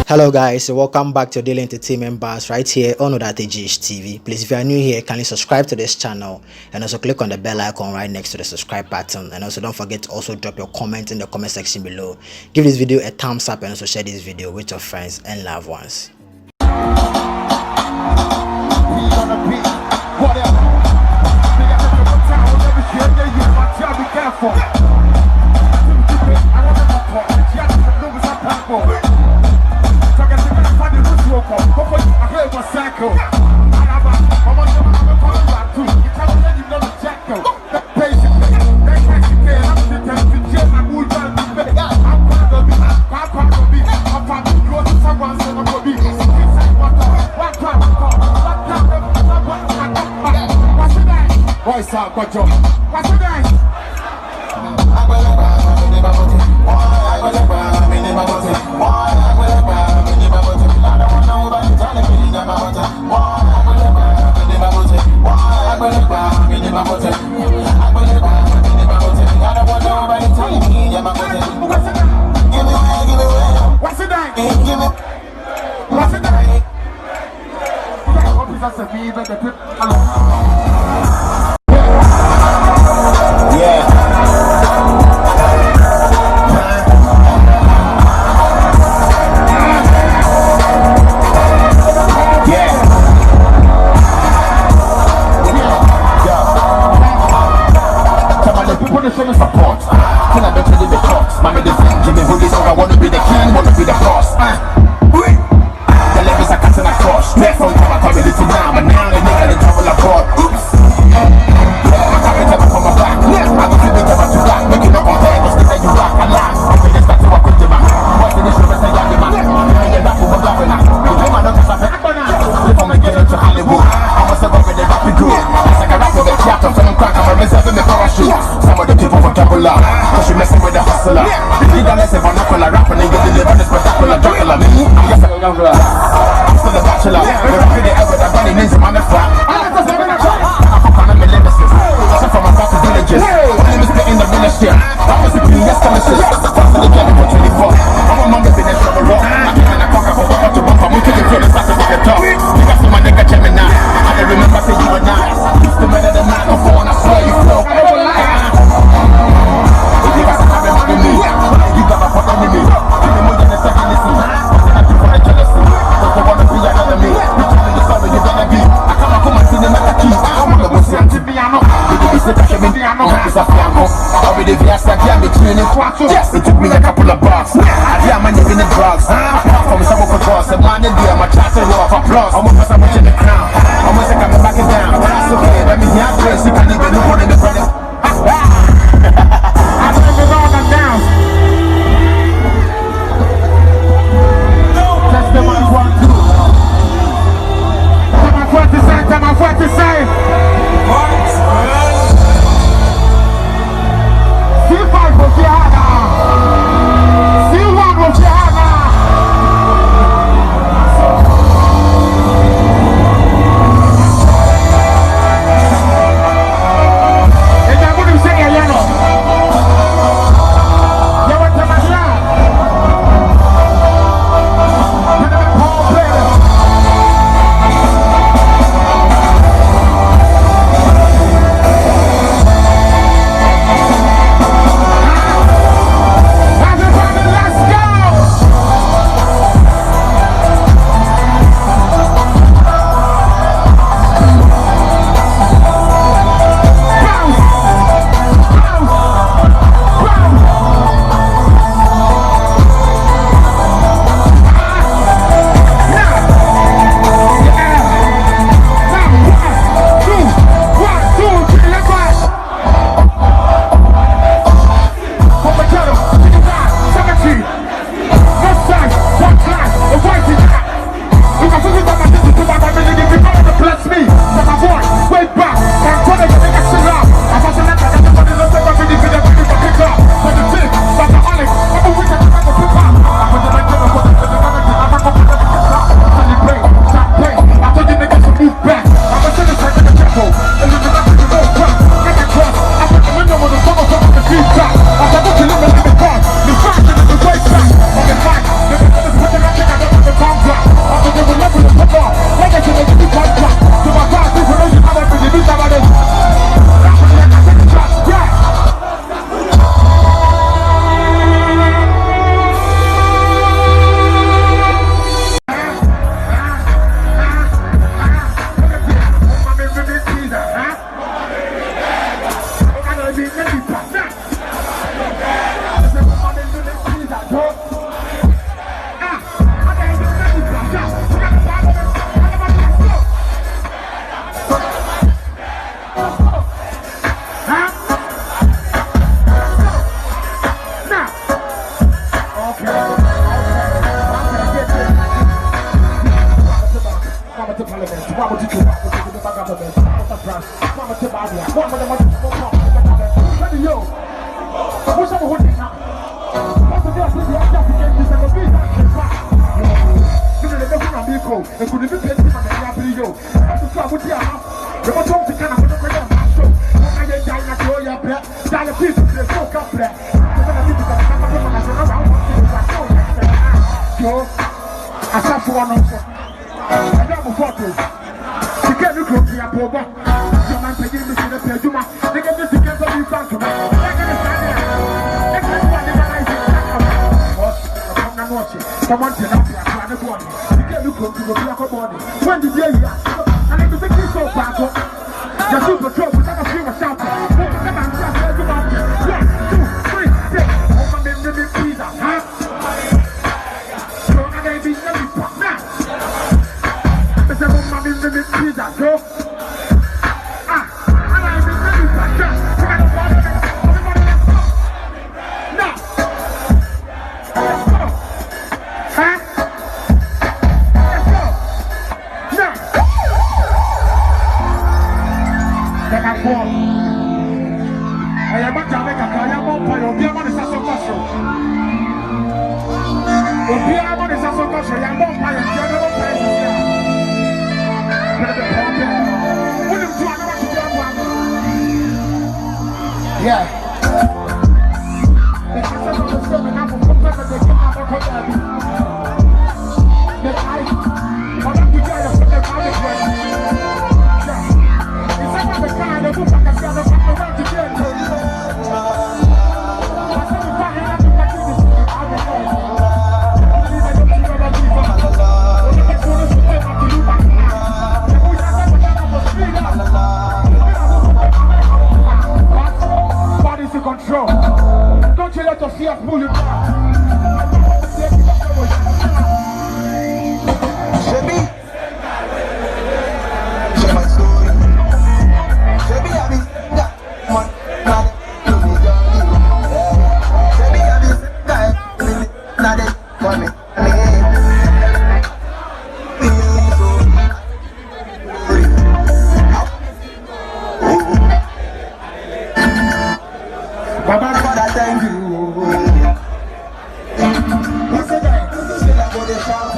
Hello guys, welcome back to Daily Entertainment Bars right here on Odatejish TV. Please, if you are new here, kindly subscribe to this channel and also click on the bell icon right next to the subscribe button. And also don't forget to also drop your comment in the comment section below. Give this video a thumbs up and also share this video with your friends and loved ones. Sarkodie. Some of the people from Tabula, cause you messing with the hustler. You don't listen for nothing like rapping and get delivered this spectacular Dracula. I'm still a bachelor. We're rapping the ever that bunny names in my left back. I'm from my nemesis. I'm from my back to villages. My name is spitting the realest shit. I'm a supreme, yes, chemistry. Fast to the game for 24. I'm a mom that's in the show rock. I came in a cocker for what to bump. I'm moving to the fast to the top. You got some my nigga Gemini. I don't remember saying you were nice. Used to better than microphone. I swear you flow. It took me a couple of bucks. I did my nigga in the drugs. Apart from some of the cross, and mine and dear, my chance to roll off applause. I'm gonna put so much in the crown. I'm gonna say I'm back it down. That's okay, that means you're crazy. You can't even do one in the front. I don't even know that down. That's the one one two. Tell my friend to say, tell my friend to say. cold. And could you pay me on the Yaprio? I'm the club with the house. The bottom to kind of put a show. I get down at your breath. Down a piece of the soak up there. I saw for one also. I got a photo. She can't look at me. Your man taking me to the Pejuma. They get this together in front of me. Someone tell us you are the body. You can't look up to the black body. When did you hear? And if you think it's so bad, you're super trouble. I'm a few shout. Come on, just 1, 2, 3, 6. Oh, my baby, pizza, huh? So I'm going to be very pop now. This is my baby, pizza, so. I'm going to be very pop now. Yeah. Don't you let the fear pull you down. Shebi, share my story. Shebi, I be that one, not to be journey. Shebi, I be that not it for me. Baba, thank you. What's the name?